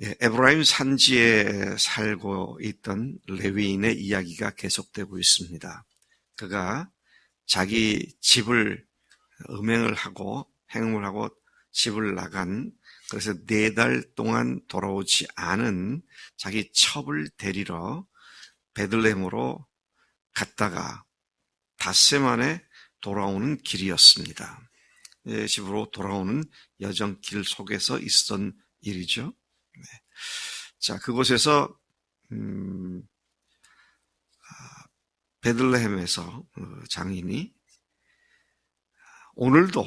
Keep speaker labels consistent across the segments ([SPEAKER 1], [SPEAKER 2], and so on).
[SPEAKER 1] 에브라임 산지에 살고 있던 레위인의 이야기가 계속되고 있습니다. 그가 자기 집을 음행을 하고 행음을 하고 집을 나간, 그래서 4달 동안 돌아오지 않은 자기 첩을 데리러 베들레헴으로 갔다가 닷새 만에 돌아오는 길이었습니다. 집으로 돌아오는 여정길 속에서 있었던 일이죠. 자, 그곳에서 베들레헴에서 장인이 오늘도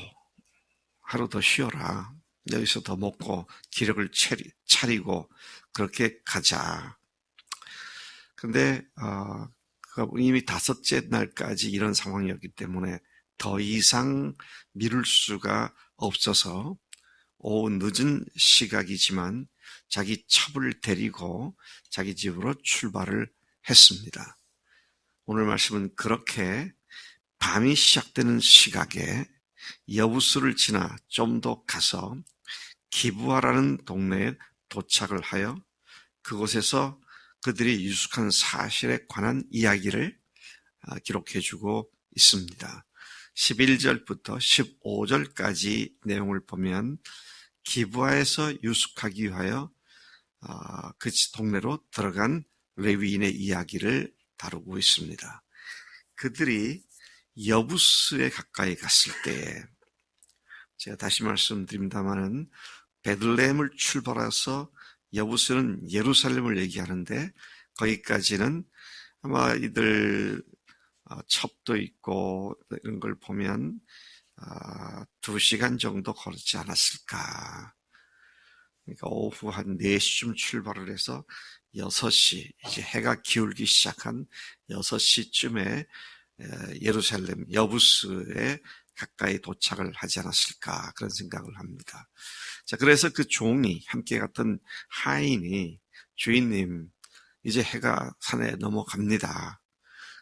[SPEAKER 1] 하루 더 쉬어라. 여기서 더 먹고 기력을 차리고 그렇게 가자. 근데 그가 이미 5째 날까지 이런 상황이었기 때문에 더 이상 미룰 수가 없어서 오후 늦은 시각이지만 자기 첩을 데리고 자기 집으로 출발을 했습니다. 오늘 말씀은 그렇게 밤이 시작되는 시각에 여부스를 지나 좀 더 가서 기브아라는 동네에 도착을 하여 그곳에서 그들이 유숙한 사실에 관한 이야기를 기록해주고 있습니다. 11절부터 15절까지 내용을 보면 기브아에서 유숙하기 위하여 그 동네로 들어간 레위인의 이야기를 다루고 있습니다. 그들이 여부스에 가까이 갔을 때, 제가 다시 말씀드립니다마는 베들레헴을 출발해서 여부스는 예루살렘을 얘기하는데 거기까지는 아마 이들 첩도 있고 이런 걸 보면 2시간 정도 걸었지 않았을까. 그러니까 오후 한 4시쯤 출발을 해서 6시, 이제 해가 기울기 시작한 6시쯤에 예루살렘 여부스에 가까이 도착을 하지 않았을까, 그런 생각을 합니다. 자, 그래서 그 종이 함께 갔던 하인이 주인님, 이제 해가 산에 넘어갑니다.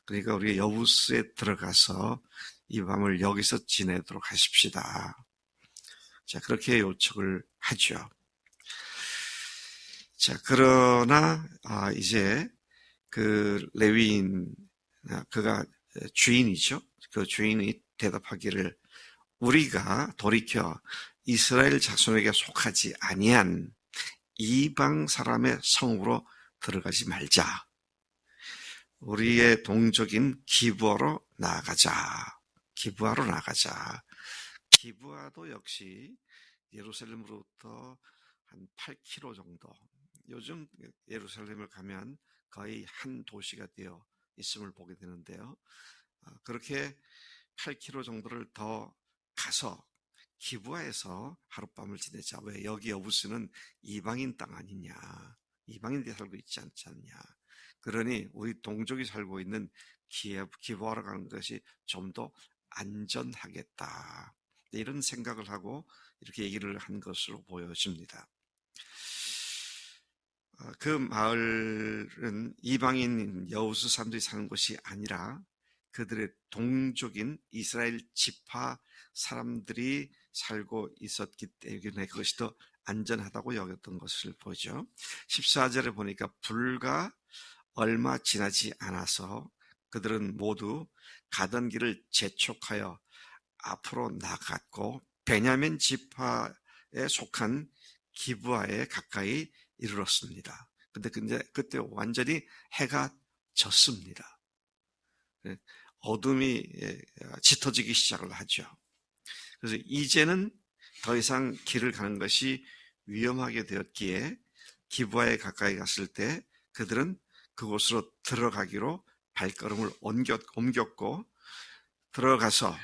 [SPEAKER 1] 그러니까 우리 여부스에 들어가서 이 밤을 여기서 지내도록 하십시다. 자, 그렇게 요청을 하죠. 자, 그러나 이제 그 레위인, 그가 주인이죠. 그 주인이 대답하기를 우리가 돌이켜 이스라엘 자손에게 속하지 아니한 이방 사람의 성으로 들어가지 말자. 우리의 동족인 기브아로 나아가자. 기브아로 나가자. 기브아도 역시 예루살렘으로부터 한 8km 정도. 요즘 예루살렘을 가면 거의 한 도시가 되어 있음을 보게 되는데요. 그렇게 8km 정도를 더 가서 기브아에서 하룻밤을 지내자. 왜? 여기 여부스는 이방인 땅 아니냐. 이방인들이 살고 있지 않지 않냐. 그러니 우리 동족이 살고 있는 기브아로 가는 것이 좀 더 안전하겠다. 이런 생각을 하고 이렇게 얘기를 한 것으로 보여집니다. 그 마을은 이방인 여우수 사람들이 사는 곳이 아니라 그들의 동족인 이스라엘 지파 사람들이 살고 있었기 때문에 그것이 더 안전하다고 여겼던 것을 보죠. 14절에 보니까 불과 얼마 지나지 않아서 그들은 모두 가던 길을 재촉하여 앞으로 나갔고 베냐민 지파에 속한 기브아에 가까이 이르렀습니다. 근데 그때 완전히 해가 졌습니다. 어둠이 짙어지기 시작을 하죠. 그래서 이제는 더 이상 길을 가는 것이 위험하게 되었기에 기브아에 가까이 갔을 때 그들은 그곳으로 들어가기로 발걸음을 옮겼고 들어가서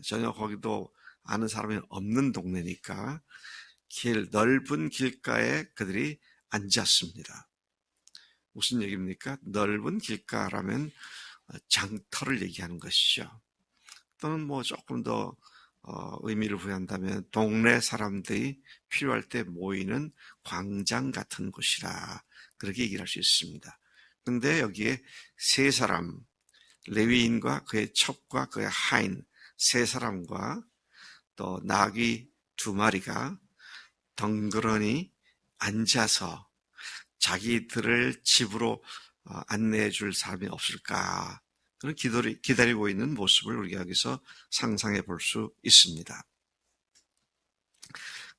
[SPEAKER 1] 전혀 거기도 아는 사람이 없는 동네니까 넓은 길가에 그들이 앉았습니다. 무슨 얘기입니까? 넓은 길가라면 장터를 얘기하는 것이죠. 또는 뭐 조금 더 의미를 부여한다면 동네 사람들이 필요할 때 모이는 광장 같은 곳이라 그렇게 얘기를 할 수 있습니다. 그런데 여기에 세 사람, 레위인과 그의 첩과 그의 하인 세 사람과 또 나귀 2마리가 덩그러니 앉아서 자기들을 집으로 안내해 줄 사람이 없을까? 그런 기다리고 있는 모습을 우리가 여기서 상상해 볼 수 있습니다.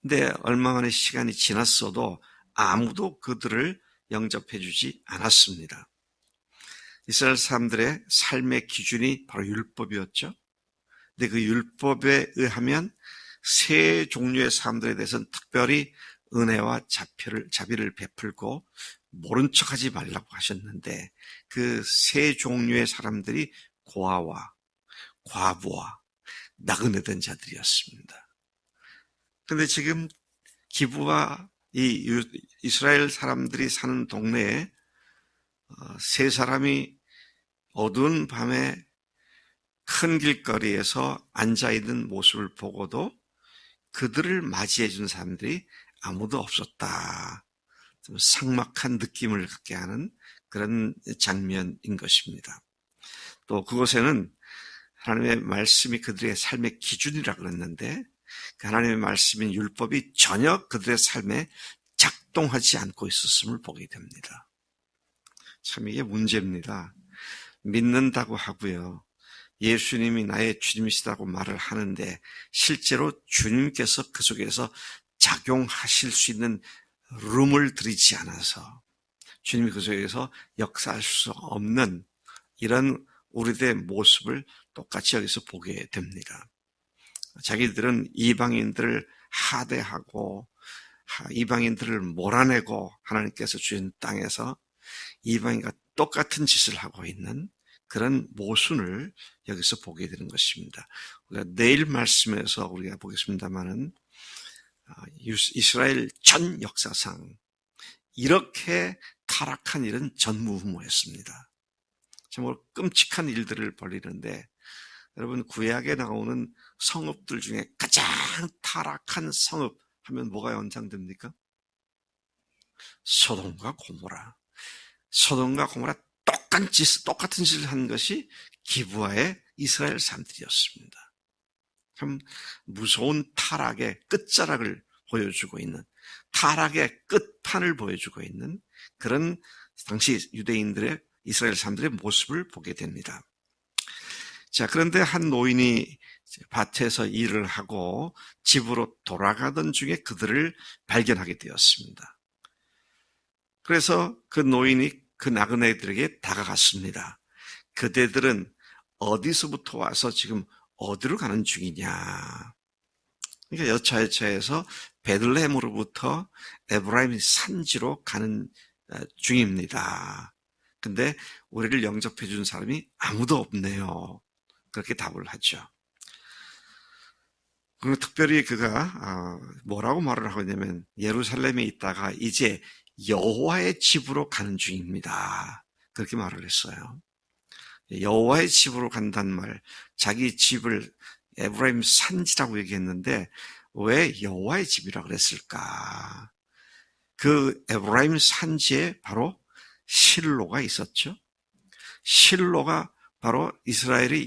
[SPEAKER 1] 근데 얼마 만에 시간이 지났어도 아무도 그들을 영접해 주지 않았습니다. 이스라엘 사람들의 삶의 기준이 바로 율법이었죠. 근데 그 율법에 의하면 세 종류의 사람들에 대해서는 특별히 은혜와 자비를 베풀고 모른 척하지 말라고 하셨는데 그 세 종류의 사람들이 고아와 과부와 나그네된 자들이었습니다. 그런데 지금 기브와 이 이스라엘 사람들이 사는 동네에 세 사람이 어두운 밤에 큰 길거리에서 앉아있는 모습을 보고도 그들을 맞이해 준 사람들이 아무도 없었다. 좀 삭막한 느낌을 갖게 하는 그런 장면인 것입니다. 또 그곳에는 하나님의 말씀이 그들의 삶의 기준이라 그랬는데 그 하나님의 말씀인 율법이 전혀 그들의 삶에 작동하지 않고 있었음을 보게 됩니다. 참 이게 문제입니다. 믿는다고 하고요. 예수님이 나의 주님이시다고 말을 하는데 실제로 주님께서 그 속에서 작용하실 수 있는 룸을 들이지 않아서 주님이 그 속에서 역사할 수 없는 이런 우리들의 모습을 똑같이 여기서 보게 됩니다. 자기들은 이방인들을 하대하고 이방인들을 몰아내고 하나님께서 주신 땅에서 이방인과 똑같은 짓을 하고 있는 그런 모순을 여기서 보게 되는 것입니다. 우리가 내일 말씀에서 우리가 보겠습니다만은 이스라엘 전 역사상 이렇게 타락한 일은 전무후무했습니다. 정말 끔찍한 일들을 벌이는데 여러분 구약에 나오는 성읍들 중에 가장 타락한 성읍 하면 뭐가 연상됩니까? 소돔과 고모라. 소돔과 고모라 똑같은 짓을 한 것이 기브아의 이스라엘 사람들이었습니다. 참 무서운 타락의 끝자락을 보여주고 있는 타락의 끝판을 보여주고 있는 그런 당시 유대인들의 이스라엘 사람들의 모습을 보게 됩니다. 자, 그런데 한 노인이 밭에서 일을 하고 집으로 돌아가던 중에 그들을 발견하게 되었습니다. 그래서 그 노인이 그 나그네들에게 다가갔습니다. 그대들은 어디서부터 와서 지금 어디로 가는 중이냐. 그러니까 여차여차해서 베들레헴으로부터 에브라임 산지로 가는 중입니다. 근데 우리를 영접해 준 사람이 아무도 없네요. 그렇게 답을 하죠. 그리고 특별히 그가 뭐라고 말을 하고 있냐면 예루살렘에 있다가 이제 여호와의 집으로 가는 중입니다. 그렇게 말을 했어요. 여호와의 집으로 간다는 말, 자기 집을 에브라임 산지라고 얘기했는데 왜 여호와의 집이라고 그랬을까? 그 에브라임 산지에 바로 실로가 있었죠. 실로가 바로 이스라엘이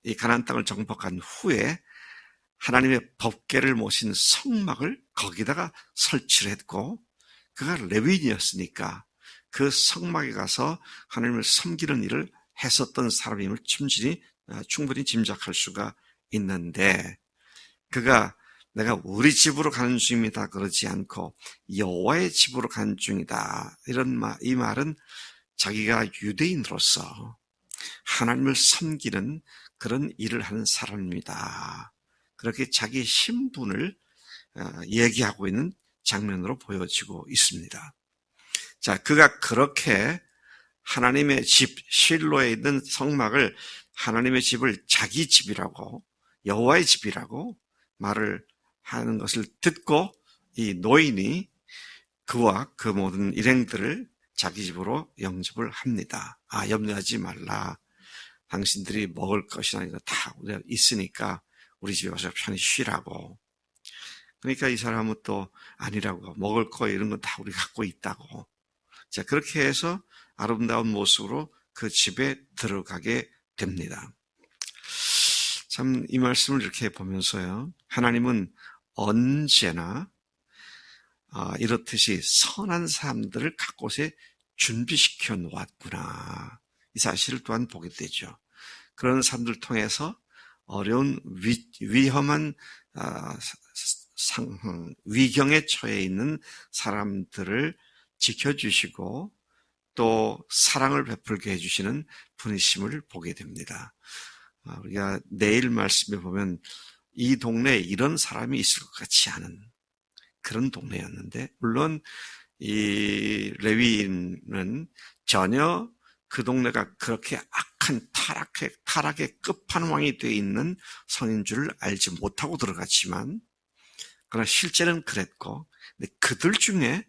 [SPEAKER 1] 이 가나안 땅을 정복한 후에 하나님의 법궤를 모신 성막을 거기다가 설치를 했고 그가 레위인이었으니까 그 성막에 가서 하나님을 섬기는 일을 했었던 사람임을 충분히 짐작할 수가 있는데 그가 내가 우리 집으로 가는 중입니다 그러지 않고 여호와의 집으로 가는 중이다 이 말은 자기가 유대인으로서 하나님을 섬기는 그런 일을 하는 사람입니다. 그렇게 자기 신분을 얘기하고 있는 장면으로 보여지고 있습니다. 자, 그가 그렇게 하나님의 집 실로에 있는 성막을 하나님의 집을 자기 집이라고 여호와의 집이라고 말을 하는 것을 듣고 이 노인이 그와 그 모든 일행들을 자기 집으로 영접을 합니다. 염려하지 말라. 당신들이 먹을 것이나 이거 다 우리가 있으니까 우리 집에 와서 편히 쉬라고. 그러니까 이 사람은 또 아니라고 먹을 거 이런 건 다 우리 갖고 있다고. 자, 그렇게 해서 아름다운 모습으로 그 집에 들어가게 됩니다. 참 이 말씀을 이렇게 보면서요. 하나님은 언제나 이렇듯이 선한 사람들을 각곳에 준비시켜 놓았구나. 이 사실을 또한 보게 되죠. 그런 사람들 통해서 어려운 위험한 위경에 처해 있는 사람들을 지켜주시고 또 사랑을 베풀게 해주시는 분이심을 보게 됩니다. 우리가 내일 말씀에 보면 이 동네에 이런 사람이 있을 것 같지 않은 그런 동네였는데, 물론 이 레위인은 전혀 그 동네가 그렇게 악한 타락의 끝판왕이 되어 있는 성인 줄 알지 못하고 들어갔지만, 그러나 실제는 그랬고, 근데 그들 중에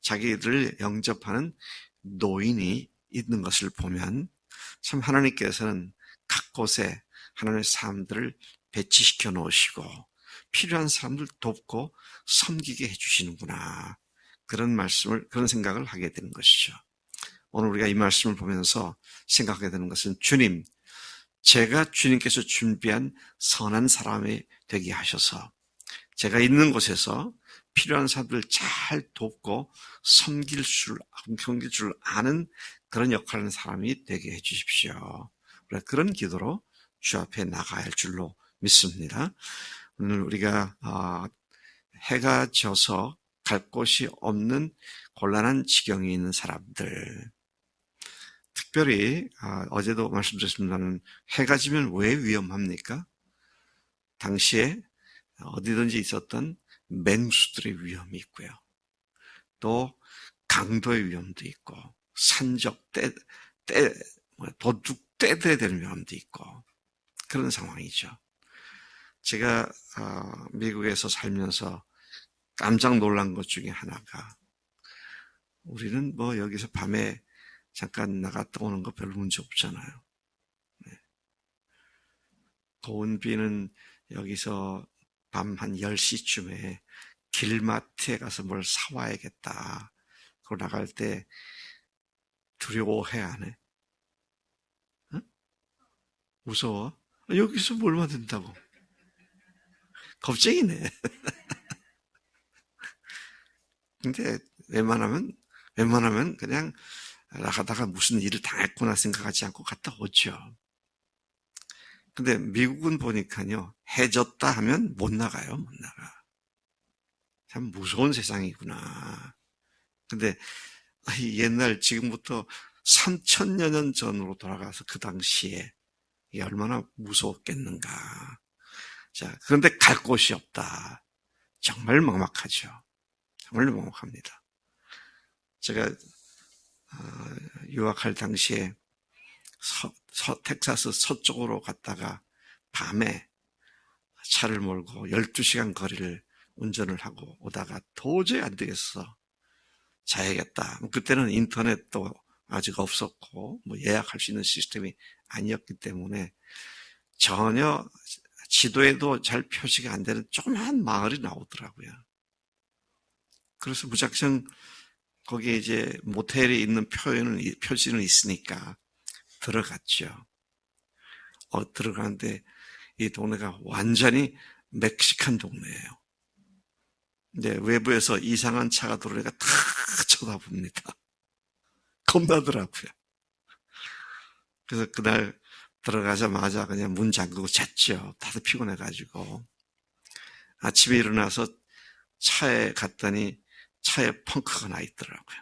[SPEAKER 1] 자기들을 영접하는 노인이 있는 것을 보면 참 하나님께서는 각 곳에 하나님의 사람들을 배치시켜 놓으시고 필요한 사람들 돕고 섬기게 해주시는구나. 그런 생각을 하게 되는 것이죠. 오늘 우리가 이 말씀을 보면서 생각하게 되는 것은, 주님, 제가 주님께서 준비한 선한 사람이 되게 하셔서 제가 있는 곳에서 필요한 사람들을 잘 돕고 섬길 줄 아는 그런 역할을 하는 사람이 되게 해주십시오. 그런 기도로 주 앞에 나가야 할 줄로 믿습니다. 오늘 우리가 해가 져서 갈 곳이 없는 곤란한 지경에 있는 사람들, 특별히 어제도 말씀드렸습니다만 해가 지면 왜 위험합니까? 당시에 어디든지 있었던 맹수들의 위험이 있고요. 또 강도의 위험도 있고 산적 도둑 떼들에 대한 위험도 있고 그런 상황이죠. 제가 미국에서 살면서 깜짝 놀란 것 중에 하나가, 우리는 뭐 여기서 밤에 잠깐 나갔다 오는 거 별로 문제 없잖아요. 네. 고은비는 여기서 밤 한 10시쯤에 길마트에 가서 뭘 사와야겠다. 그러고 나갈 때 두려워해, 안 해? 응? 무서워? 여기서 뭘 만든다고? 겁쟁이네. 근데 웬만하면 그냥 나가다가 무슨 일을 당했구나 생각하지 않고 갔다 오죠. 근데 미국은 보니까요, 해졌다 하면 못 나가요, 못 나가. 참 무서운 세상이구나. 근데 옛날 지금부터 3,000여 년 전으로 돌아가서 그 당시에 이게 얼마나 무서웠겠는가. 자, 그런데 갈 곳이 없다. 정말 막막하죠. 정말 막막합니다. 제가 유학할 당시에 텍사스 서쪽으로 갔다가 밤에 차를 몰고 12시간 거리를 운전을 하고 오다가 도저히 안 되겠어. 자야겠다. 그때는 인터넷도 아직 없었고 뭐 예약할 수 있는 시스템이 아니었기 때문에 전혀 지도에도 잘 표시가 안 되는 조그만 마을이 나오더라고요. 그래서 무작정 거기에 이제 모텔이 있는 표지는 있으니까 들어갔죠. 들어가는데 이 동네가 완전히 멕시칸 동네예요. 근데 외부에서 이상한 차가 들어오니까 다 쳐다봅니다. 겁나더라고요. 그래서 그날 들어가자마자 그냥 문 잠그고 잤죠. 다들 피곤해가지고. 아침에 일어나서 차에 갔더니 차에 펑크가 나 있더라고요.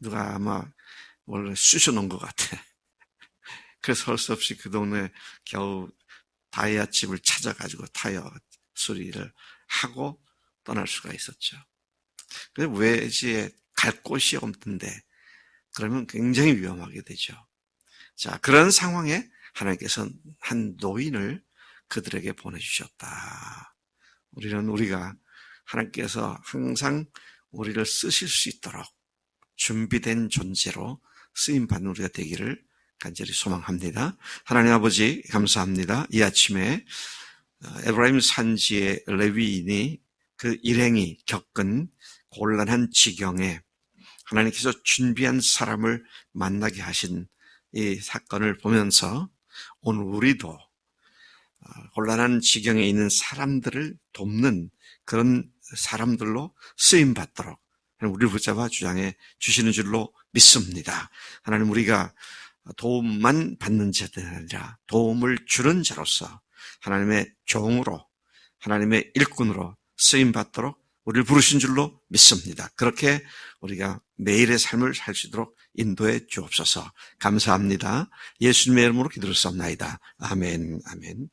[SPEAKER 1] 누가 아마 원래 쑤셔놓은 것 같아. 그래서 할 수 없이 그 동네 겨우 타이어 집을 찾아가지고 타이어 수리를 하고 떠날 수가 있었죠. 근데 외지에 갈 곳이 없는데 그러면 굉장히 위험하게 되죠. 자, 그런 상황에 하나님께서 한 노인을 그들에게 보내주셨다. 우리가 하나님께서 항상 우리를 쓰실 수 있도록 준비된 존재로 쓰임받는 우리가 되기를 간절히 소망합니다. 하나님 아버지 감사합니다. 이 아침에 에브라임 산지의 레위인이 그 일행이 겪은 곤란한 지경에 하나님께서 준비한 사람을 만나게 하신 이 사건을 보면서 오늘 우리도 곤란한 지경에 있는 사람들을 돕는 그런 사람들로 쓰임 받도록 우리를 붙잡아 주장해 주시는 줄로 믿습니다. 하나님, 우리가 도움만 받는 자들이 아니라 도움을 주는 자로서 하나님의 종으로, 하나님의 일꾼으로 쓰임 받도록 우리를 부르신 줄로 믿습니다. 그렇게 우리가 매일의 삶을 살 수 있도록 인도해 주옵소서. 감사합니다. 예수님의 이름으로 기도를 쌉나이다. 아멘, 아멘.